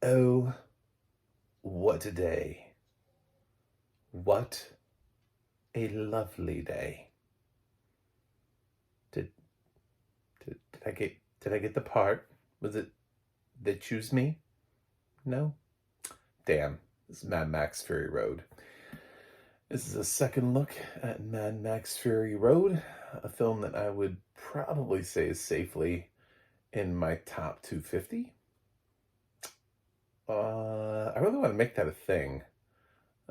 Oh, what a day. What a lovely day. Did did I get the part? Was it They Choose Me? No? Damn. This is Mad Max Fury Road. This is a second look at Mad Max Fury Road, a film that I would probably say is safely in my top 250. I really want to make that a thing.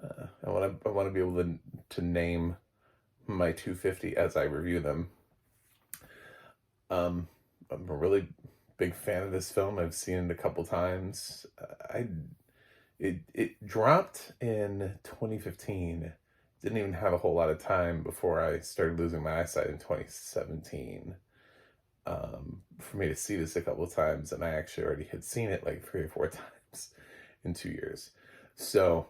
I want to be able to name my 250 as I review them. I'm a really big fan of this film. I've seen it a couple times. It dropped in 2015. Didn't even have a whole lot of time before I started losing my eyesight in 2017. For me to see this a couple of times, and I actually already had seen it like 3 or 4 times in 2 years. So,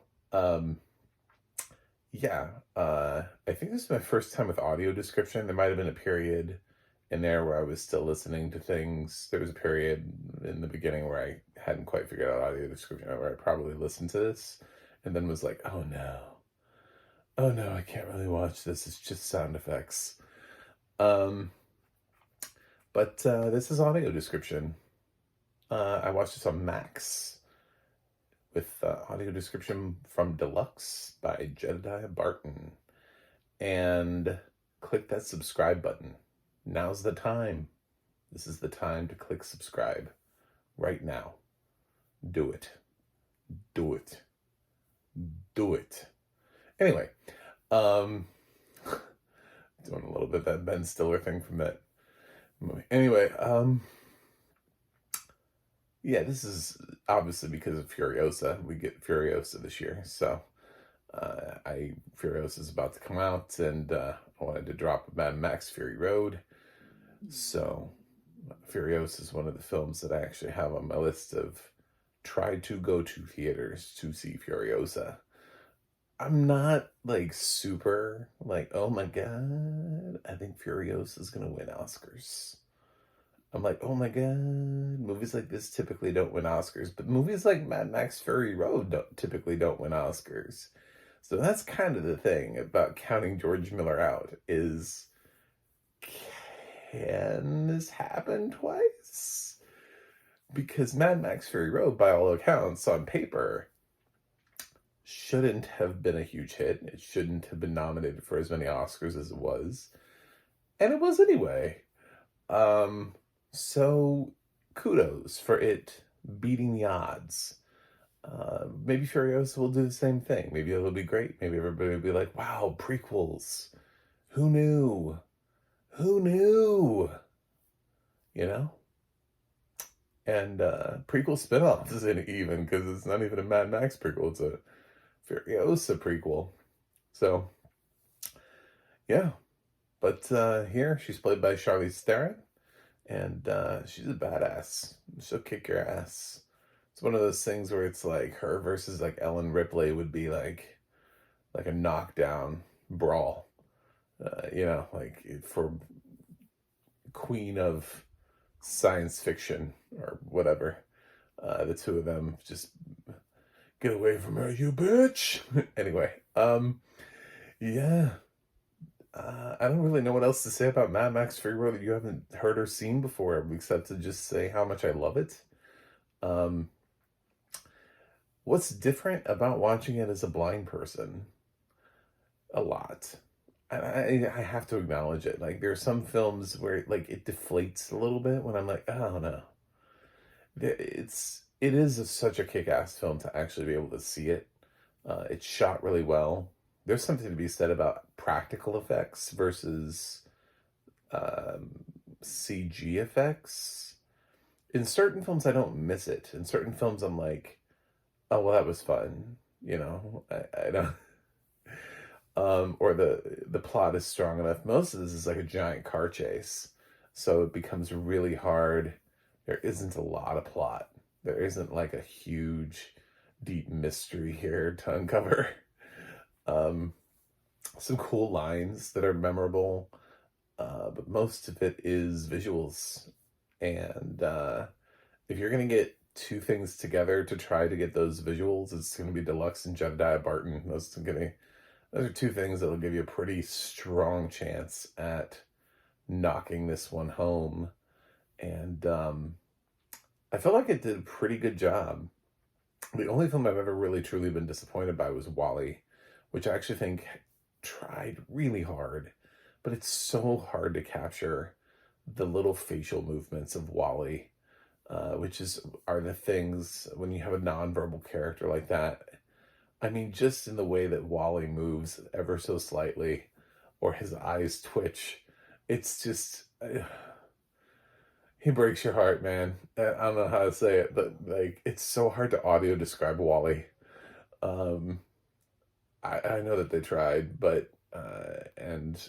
yeah, I think this is my first time with audio description. There might have been a period in there where I was still listening to things. There was a period in the beginning where I hadn't quite figured out audio description, where I probably listened to this and then was like, oh no, I can't really watch this. It's just sound effects. But this is audio description. I watched this on Max with audio description from Deluxe by Jedediah Barton. And click that subscribe button. Now's the time. This is the time to click subscribe. Right now. Do it. Do it. Do it. Anyway, doing a little bit of that Ben Stiller thing from that movie. Anyway, yeah, this is obviously because of Furiosa. We get Furiosa this year, so Furiosa is about to come out, and I wanted to drop a Mad Max Fury Road. So Furiosa is one of the films that I actually have on my list of try to go to theaters to see Furiosa. I'm not like super like, oh my god, I think Furiosa is gonna win Oscars. I'm like, oh my god, movies like this typically don't win Oscars, but movies like Mad Max Fury Road typically don't win Oscars. So that's kind of the thing about counting George Miller out is, can this happen twice? Because Mad Max Fury Road, by all accounts, on paper, shouldn't have been a huge hit. It shouldn't have been nominated for as many Oscars as it was. And it was anyway. So kudos for it beating the odds. Maybe Furiosa will do the same thing. Maybe it'll be great. Maybe everybody will be like, wow, prequels. Who knew? Who knew? You know? And prequel spin-offs isn't even, because it's not even a Mad Max prequel. It's a Furiosa prequel. So, yeah. But here, she's played by Charlize Theron. And she's a badass. She'll kick your ass. It's one of those things where it's like her versus like Ellen Ripley would be like a knockdown brawl. Like for queen of science fiction or whatever. The two of them just get away from her, you bitch. Anyway, yeah. I don't really know what else to say about Mad Max Fury Road that you haven't heard or seen before, except to just say how much I love it. What's different about watching it as a blind person? A lot. I have to acknowledge it. Like, there are some films where like it deflates a little bit when I'm like, oh no. It is such a kick-ass film to actually be able to see it. It's shot really well. There's something to be said about practical effects versus CG effects. In certain films, I don't miss it. In certain films, I'm like, oh, well, that was fun. You know, I don't... or the plot is strong enough. Most of this is like a giant car chase. So it becomes really hard. There isn't a lot of plot. There isn't like a huge, deep mystery here to uncover. Some cool lines that are memorable, but most of it is visuals and if you're gonna get two things together to try to get those visuals, it's gonna be Deluxe and Jedediah Barton. Those are two things that'll give you a pretty strong chance at knocking this one home. And I feel like it did a pretty good job. The only film I've ever really truly been disappointed by was Wall-E, which I actually think tried really hard, but it's so hard to capture the little facial movements of Wall-E, which are the things when you have a nonverbal character like that. I mean, just in the way that Wall-E moves ever so slightly, or his eyes twitch, it's just he breaks your heart, man. I don't know how to say it, but like it's so hard to audio describe Wall-E. Um, I know that they tried, but and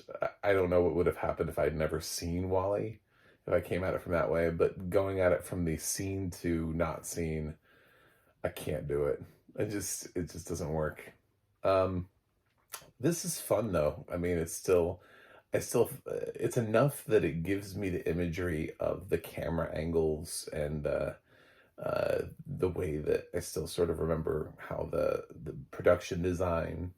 I don't know what would have happened if I'd never seen Wall-E, if I came at it from that way. But going at it from the seen to not seen, I can't do it. It just doesn't work. Um, this is fun though. I mean, it's enough that it gives me the imagery of the camera angles and the way that I still sort of remember how the production design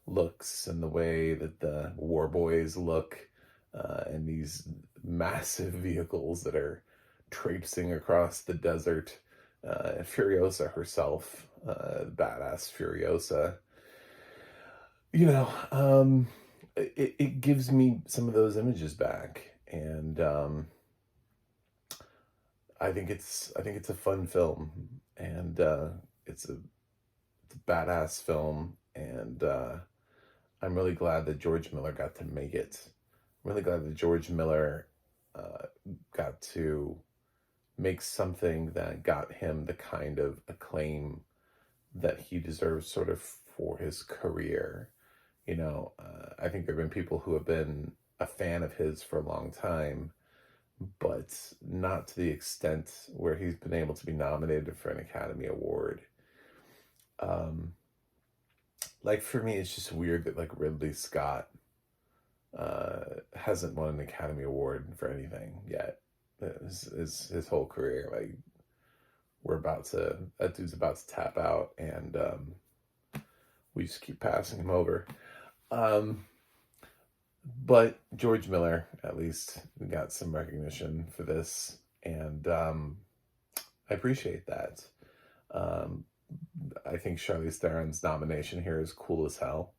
looks and the way that the war boys look and these massive vehicles that are traipsing across the desert. Furiosa herself, badass Furiosa, you know, it gives me some of those images back, and I think it's a fun film, and it's a badass film, and I'm really glad that George Miller got to make it. I'm really glad that George Miller uh, got to make something that got him the kind of acclaim that he deserves, sort of for his career. I think there have been people who have been a fan of his for a long time, but not to the extent where he's been able to be nominated for an Academy Award. Um, like for me, it's just weird that like Ridley Scott hasn't won an Academy Award for anything yet. His whole career, like that dude's about to tap out, and we just keep passing him over. Um, but George Miller, at least, got some recognition for this, and I appreciate that. Um, I think Charlize Theron's nomination here is cool as hell,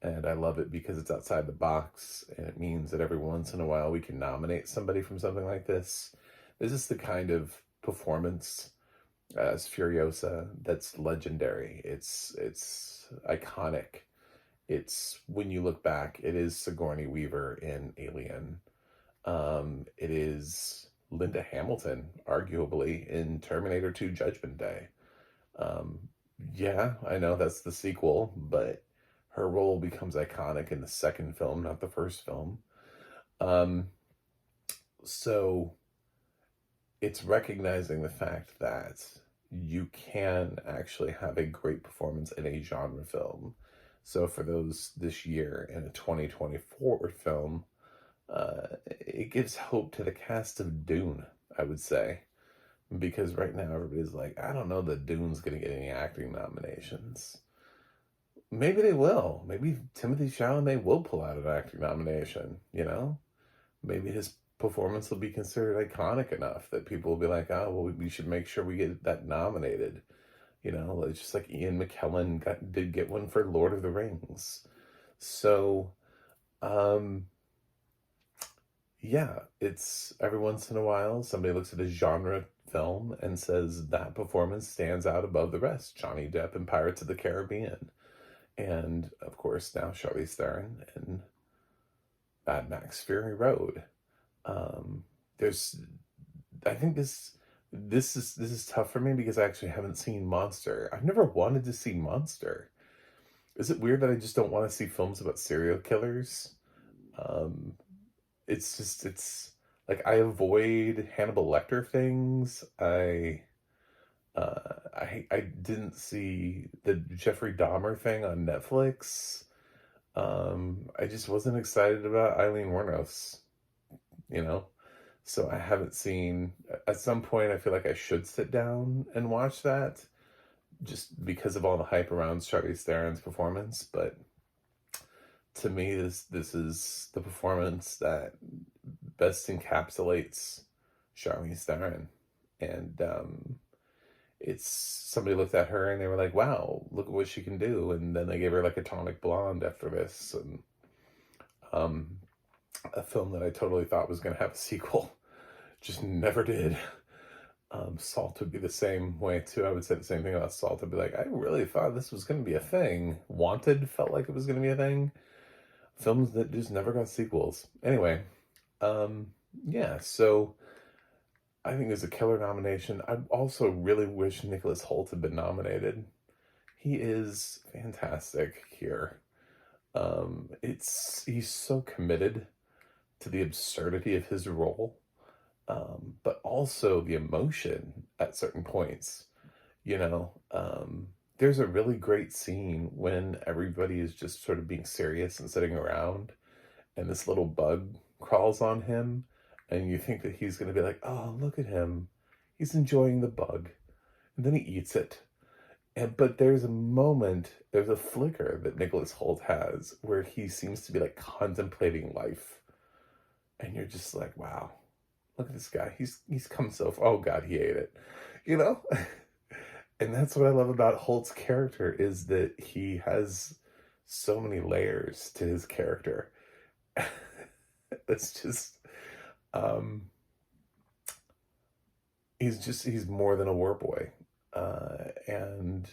and I love it because it's outside the box, and it means that every once in a while we can nominate somebody from something like this. This is the kind of performance as Furiosa that's legendary. It's iconic. It's when you look back, it is Sigourney Weaver in Alien. It is Linda Hamilton, arguably, in Terminator 2 Judgment Day. Um, yeah, I know that's the sequel, but her role becomes iconic in the second film, not the first film. Um, so it's recognizing the fact that you can actually have a great performance in a genre film. So for those this year in a 2024 film, it gives hope to the cast of Dune, I would say. Because right now everybody's like, I don't know that Dune's going to get any acting nominations. Maybe they will. Maybe Timothée Chalamet will pull out an acting nomination, you know? Maybe his performance will be considered iconic enough that people will be like, oh, well, we should make sure we get that nominated. It's just like Ian McKellen did get one for Lord of the Rings. So, um, yeah, it's every once in a while somebody looks at a genre film and says that performance stands out above the rest. Johnny Depp in Pirates of the Caribbean. And, of course, now Charlize Theron in Mad Max Fury Road. Um, there's, I think this is tough for me because I actually haven't seen Monster. I've never wanted to see Monster. Is it weird that I just don't want to see films about serial killers? Um, it's like I avoid Hannibal Lecter things. I didn't see the Jeffrey Dahmer thing on Netflix. I just wasn't excited about Eileen Wuornos, you know? So I haven't seen at some point I feel like I should sit down and watch that just because of all the hype around Charlize Theron's performance. But to me, this is the performance that best encapsulates Charlize Theron. And it's somebody looked at her and they were like, "Wow, look at what she can do." And then they gave her like Atomic Blonde after this, and um, a film that I totally thought was going to have a sequel, just never did. Salt would be the same way too. I would say the same thing about Salt. I'd be like, I really thought this was going to be a thing. Wanted felt like it was going to be a thing. Films that just never got sequels. Anyway, yeah, so I think it's a killer nomination. I also really wish Nicholas Holt had been nominated. He is fantastic here. He's so committed to the absurdity of his role, but also the emotion at certain points. You know, there's a really great scene when everybody is just sort of being serious and sitting around, and this little bug crawls on him, and you think that he's going to be like, "Oh, look at him. He's enjoying the bug." And then he eats it. But there's a moment, there's a flicker that Nicholas Holt has where he seems to be like contemplating life. And you're just like, wow, look at this guy. He's come so far. Oh God, he ate it. You know? And that's what I love about Holt's character, is that he has so many layers to his character. It's just he's more than a war boy. And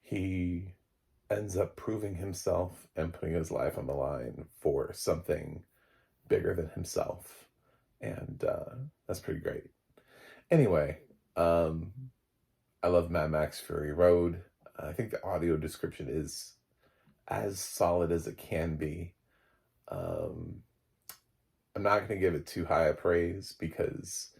he ends up proving himself and putting his life on the line for something bigger than himself. And that's pretty great. Anyway, I love Mad Max Fury Road. I think the audio description is as solid as it can be. I'm not going to give it too high a praise because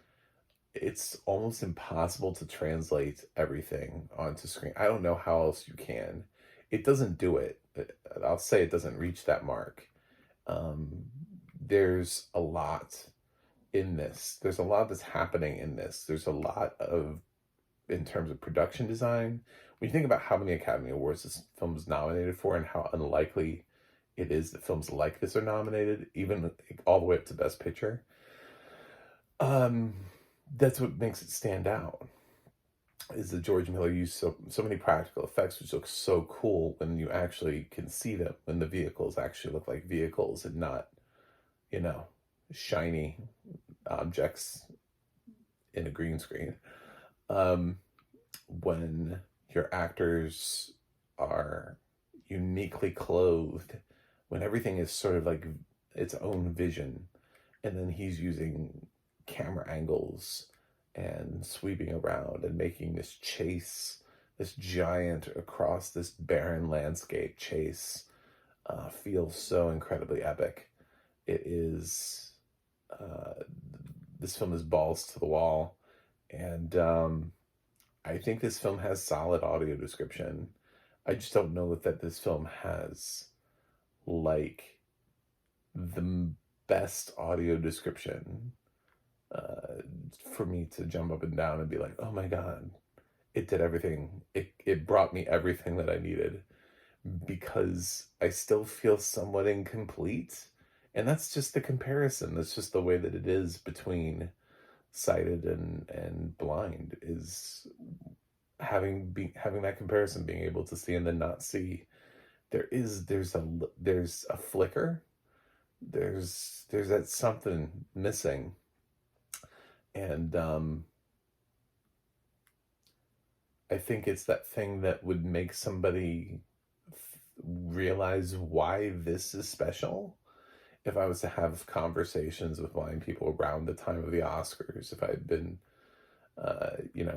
it's almost impossible to translate everything onto screen. I don't know how else you can. It doesn't do it. I'll say it doesn't reach that mark. There's a lot in this. There's a lot that's happening in this. There's a lot of, in terms of production design, when you think about how many Academy Awards this film is nominated for and how unlikely it is that films like this are nominated, even all the way up to Best Picture, that's what makes it stand out, is that George Miller used so many practical effects, which look so cool when you actually can see them, when the vehicles actually look like vehicles and not, you know, shiny objects in a green screen. When your actors are uniquely clothed, when everything is sort of like its own vision, and then he's using camera angles and sweeping around and making this chase, this giant across this barren landscape chase, feel so incredibly epic. It is, this film is balls to the wall. And I think this film has solid audio description. I just don't know that this film has like the best audio description for me to jump up and down and be like, oh my God, it did everything. It brought me everything that I needed, because I still feel somewhat incomplete. And that's just the comparison. That's just the way that it is between sighted and blind, is having that comparison, being able to see and then not see. There's a flicker. There's that something missing. And I think it's that thing that would make somebody realize why this is special. If I was to have conversations with blind people around the time of the Oscars, if I had been,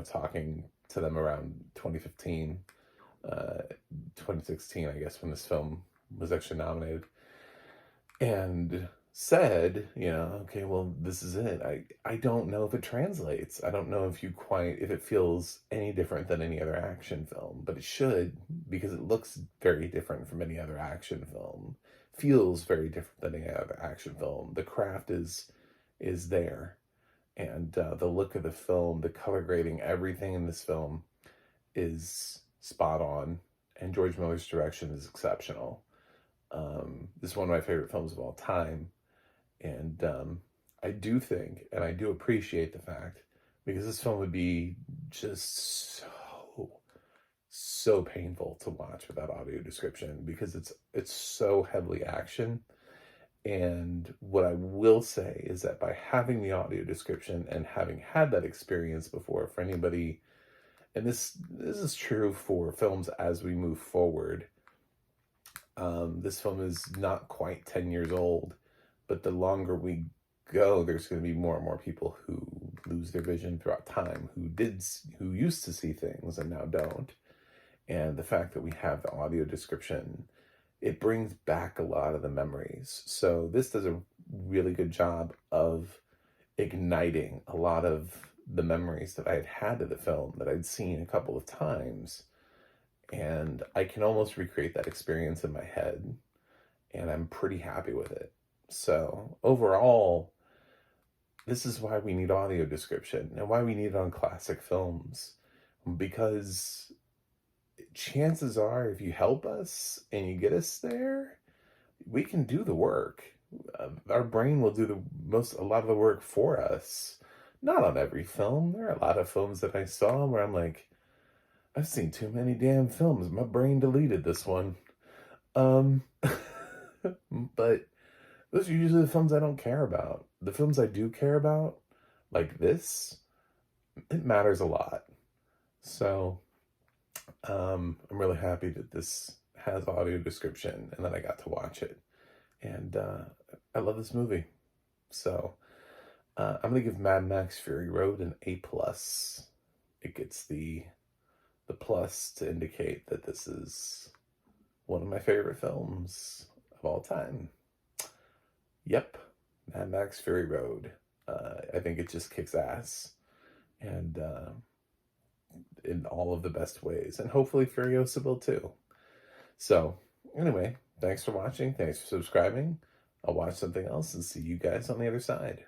talking to them around 2015, 2016, I guess, when this film was actually nominated, and said, okay, well, this is it. I don't know if it translates. I don't know if if it feels any different than any other action film, but it should, because it looks very different from any other action film, feels very different than any other action film. The craft is there. And the look of the film, the color grading, everything in this film is spot on. And George Miller's direction is exceptional. This is one of my favorite films of all time. And I do think, and I do appreciate the fact, because this film would be just so painful to watch without audio description, because it's so heavily action. And what I will say is that by having the audio description and having had that experience before, for anybody, and this is true for films as we move forward. This film is not quite 10 years old, but the longer we go, there's going to be more and more people who lose their vision throughout time, who used to see things and now don't. And the fact that we have the audio description, it brings back a lot of the memories. So this does a really good job of igniting a lot of the memories that I had had of the film that I'd seen a couple of times. And I can almost recreate that experience in my head. And I'm pretty happy with it. So overall, this is why we need audio description and why we need it on classic films. Because chances are, if you help us and you get us there, we can do the work. Our brain will do a lot of the work for us. Not on every film. There are a lot of films that I saw where I'm like, I've seen too many damn films. My brain deleted this one. But those are usually the films I don't care about. The films I do care about, like this, it matters a lot. So, I'm really happy that this has audio description and that I got to watch it. And I love this movie. So, I'm going to give Mad Max Fury Road an A+. It gets the plus to indicate that this is one of my favorite films of all time. Yep, Mad Max Fury Road. I think it just kicks ass. And in all of the best ways. And hopefully Furiosa will too. So, anyway, thanks for watching. Thanks for subscribing. I'll watch something else and see you guys on the other side.